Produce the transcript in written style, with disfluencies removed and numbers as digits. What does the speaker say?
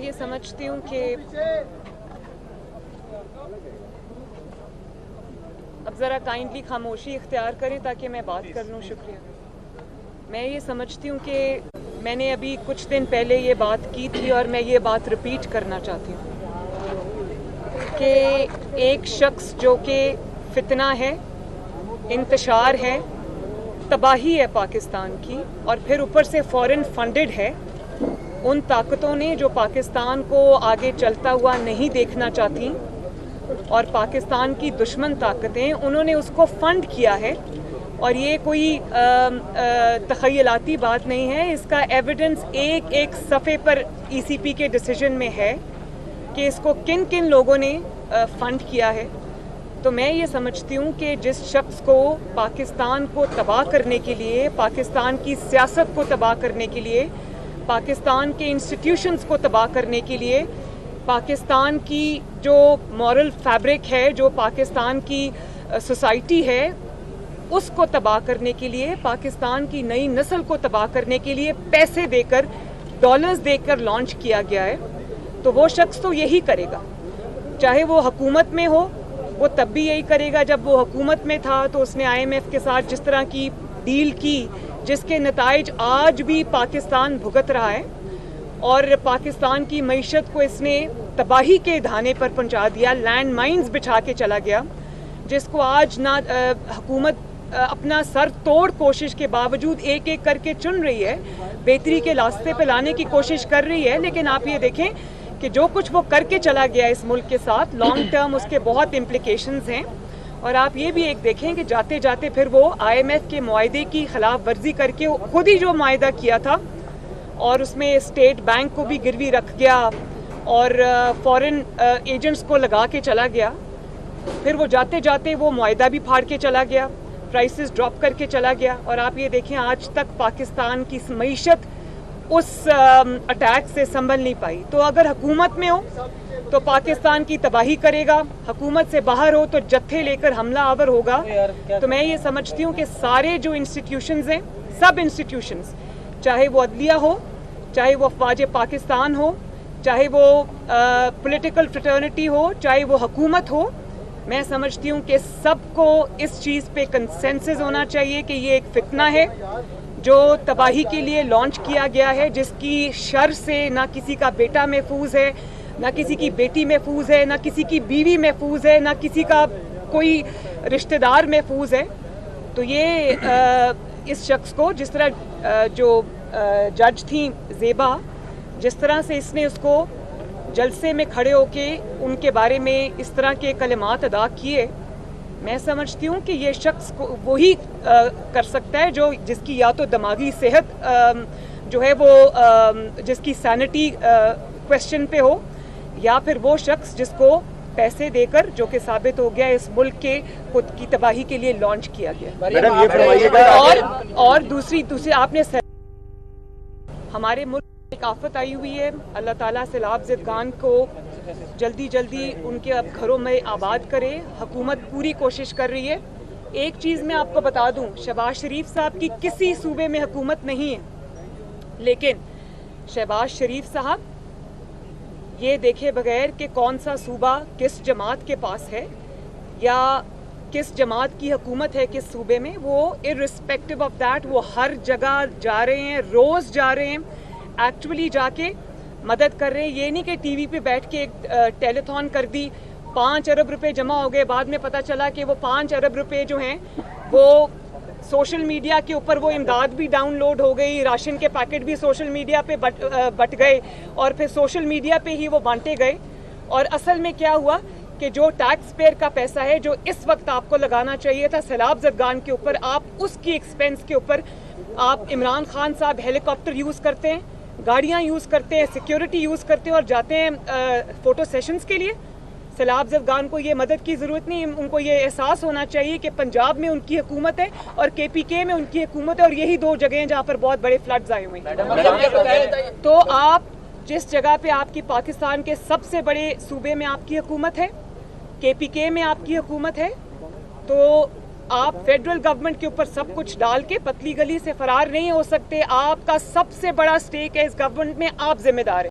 یہ سمجھتی ہوں کہ اب ذرا کائنڈلی خاموشی اختیار کریں تاکہ میں بات کر لوں. شکریہ. میں یہ سمجھتی ہوں کہ میں نے ابھی کچھ دن پہلے یہ بات کی تھی اور میں یہ بات ریپیٹ کرنا چاہتی ہوں کہ ایک شخص جو کہ فتنہ ہے، انتشار ہے، تباہی ہے پاکستان کی، اور پھر اوپر سے فورن فنڈڈ ہے، ان طاقتوں نے جو پاکستان کو آگے چلتا ہوا نہیں دیکھنا چاہتی اور پاکستان کی دشمن طاقتیں، انہوں نے اس کو فنڈ کیا ہے. اور یہ کوئی تخیلاتی بات نہیں ہے، اس کا ایویڈنس ایک ایک صفحے پر ای سی پی کے ڈیسیجن میں ہے کہ اس کو کن کن لوگوں نے فنڈ کیا ہے. تو میں یہ سمجھتی ہوں کہ جس شخص کو پاکستان کو تباہ کرنے کے لیے، پاکستان کی سیاست کو تباہ کرنے کے لیے، پاکستان کے انسٹیٹیوشنز کو تباہ کرنے کے لیے، پاکستان کی جو مورل فیبرک ہے، جو پاکستان کی سوسائٹی ہے، اس کو تباہ کرنے کے لیے، پاکستان کی نئی نسل کو تباہ کرنے کے لیے پیسے دے کر، ڈالرز دے کر لانچ کیا گیا ہے، تو وہ شخص تو یہی کرے گا. چاہے وہ حکومت میں ہو، وہ تب بھی یہی کرے گا. جب وہ حکومت میں تھا تو اس نے آئی ایم ایف کے ساتھ جس طرح کی ڈیل کی، جس کے نتائج آج بھی پاکستان بھگت رہا ہے، اور پاکستان کی معیشت کو اس نے تباہی کے دھانے پر پہنچا دیا، لینڈ مائنز بچھا کے چلا گیا، جس کو آج نہ حکومت اپنا سر توڑ کوشش کے باوجود ایک ایک کر کے چن رہی ہے، بہتری کے راستے پہ لانے کی کوشش کر رہی ہے. لیکن آپ یہ دیکھیں کہ جو کچھ وہ کر کے چلا گیا اس ملک کے ساتھ، لانگ ٹرم اس کے بہت امپلیکیشنز ہیں. اور آپ یہ بھی ایک دیکھیں کہ جاتے جاتے پھر وہ آئی ایم ایف کے معاہدے کی خلاف ورزی کر کے خود ہی جو معاہدہ کیا تھا، اور اس میں اسٹیٹ بینک کو بھی گروی رکھ گیا اور فورن ایجنٹس کو لگا کے چلا گیا. پھر وہ جاتے جاتے وہ معاہدہ بھی پھاڑ کے چلا گیا، پرائسز ڈراپ کر کے چلا گیا. اور آپ یہ دیکھیں آج تک پاکستان کی معیشت اس اٹیک سے سنبھل نہیں پائی. تو اگر حکومت میں ہو تو پاکستان کی تباہی کرے گا، حکومت سے باہر ہو تو جتھے لے کر حملہ آور ہوگا. تو میں یہ سمجھتی ہوں کہ سارے جو انسٹیٹیوشنز ہیں، سب انسٹیٹیوشنز، چاہے وہ عدلیہ ہو، چاہے وہ افواج پاکستان ہو، چاہے وہ پولیٹیکل فریٹرنٹی ہو، چاہے وہ حکومت ہو، میں سمجھتی ہوں کہ سب کو اس چیز پہ کنسنسس ہونا چاہیے کہ یہ ایک فتنہ ہے جو تباہی کے لیے لانچ کیا گیا ہے، جس کی شر سے نہ کسی کا بیٹا محفوظ ہے، نہ کسی کی بیٹی محفوظ ہے، نہ کسی کی بیوی محفوظ ہے، نہ کسی کا کوئی رشتہ دار محفوظ ہے. تو یہ اس شخص کو، جس طرح جو جج تھیں زیبا، جس طرح سے اس نے اس کو جلسے میں کھڑے ہو کے ان کے بارے میں اس طرح کے کلمات ادا کیے، میں سمجھتی ہوں کہ یہ شخص وہی کر سکتا ہے جو جس کی یا تو دماغی صحت جو ہے وہ جس کی سینٹی کوشچن پہ ہو، یا پھر وہ شخص جس کو پیسے دے کر، جو کہ ثابت ہو گیا اس ملک کے خود کی تباہی کے لیے لانچ کیا گیا. اور دوسری آپ نے ہمارے ملک ایک آفت آئی ہوئی ہے. اللہ تعالیٰ سیلاب زدگان کو جلدی ان کے اب گھروں میں آباد کرے. حکومت پوری کوشش کر رہی ہے. ایک چیز میں آپ کو بتا دوں، شہباز شریف صاحب کی کسی صوبے میں حکومت نہیں ہے، لیکن شہباز شریف صاحب یہ دیکھے بغیر کہ کون سا صوبہ کس جماعت کے پاس ہے یا کس جماعت کی حکومت ہے کس صوبے میں، وہ ارسپیکٹو آف دیٹ وہ ہر جگہ جا رہے ہیں، روز جا رہے ہیں، ایکچولی جا کے مدد کر رہے ہیں. یہ نہیں کہ ٹی وی پہ بیٹھ کے ایک ٹیلیتھون کر دی، 5 ارب روپے جمع ہو گئے، بعد میں پتہ چلا کہ وہ 5 ارب روپے جو ہیں وہ سوشل میڈیا کے اوپر وہ امداد بھی ڈاؤن لوڈ ہو گئی، راشن کے پیکٹ بھی سوشل میڈیا پہ بٹ گئے، اور پھر سوشل میڈیا پہ ہی وہ بانٹے گئے. اور اصل میں کیا ہوا کہ جو ٹیکس پیئر کا پیسہ ہے جو اس وقت آپ کو لگانا چاہیے تھا سیلاب زدگان کے اوپر، آپ اس کی ایکسپینس کے اوپر آپ عمران خان صاحب ہیلی کاپٹر یوز کرتے ہیں، گاڑیاں یوز کرتے ہیں، سیکیورٹی یوز کرتے ہیں، اور جاتے ہیں فوٹو سیشنز کے لیے. سیلاب زدگان کو یہ مدد کی ضرورت نہیں. ان کو یہ احساس ہونا چاہیے کہ پنجاب میں ان کی حکومت ہے اور کے پی کے میں ان کی حکومت ہے، اور یہی 2 جگہیں جہاں پر بہت بڑے فلڈز آئے ہوئے ہیں. تو آپ جس جگہ پہ آپ کی پاکستان کے سب سے بڑے صوبے میں آپ کی حکومت ہے، کے پی کے میں آپ کی حکومت ہے، تو آپ فیڈرل گورنمنٹ کے اوپر سب کچھ ڈال کے پتلی گلی سے فرار نہیں ہو سکتے. آپ کا سب سے بڑا سٹیک ہے اس گورنمنٹ میں، آپ ذمہ دار ہیں.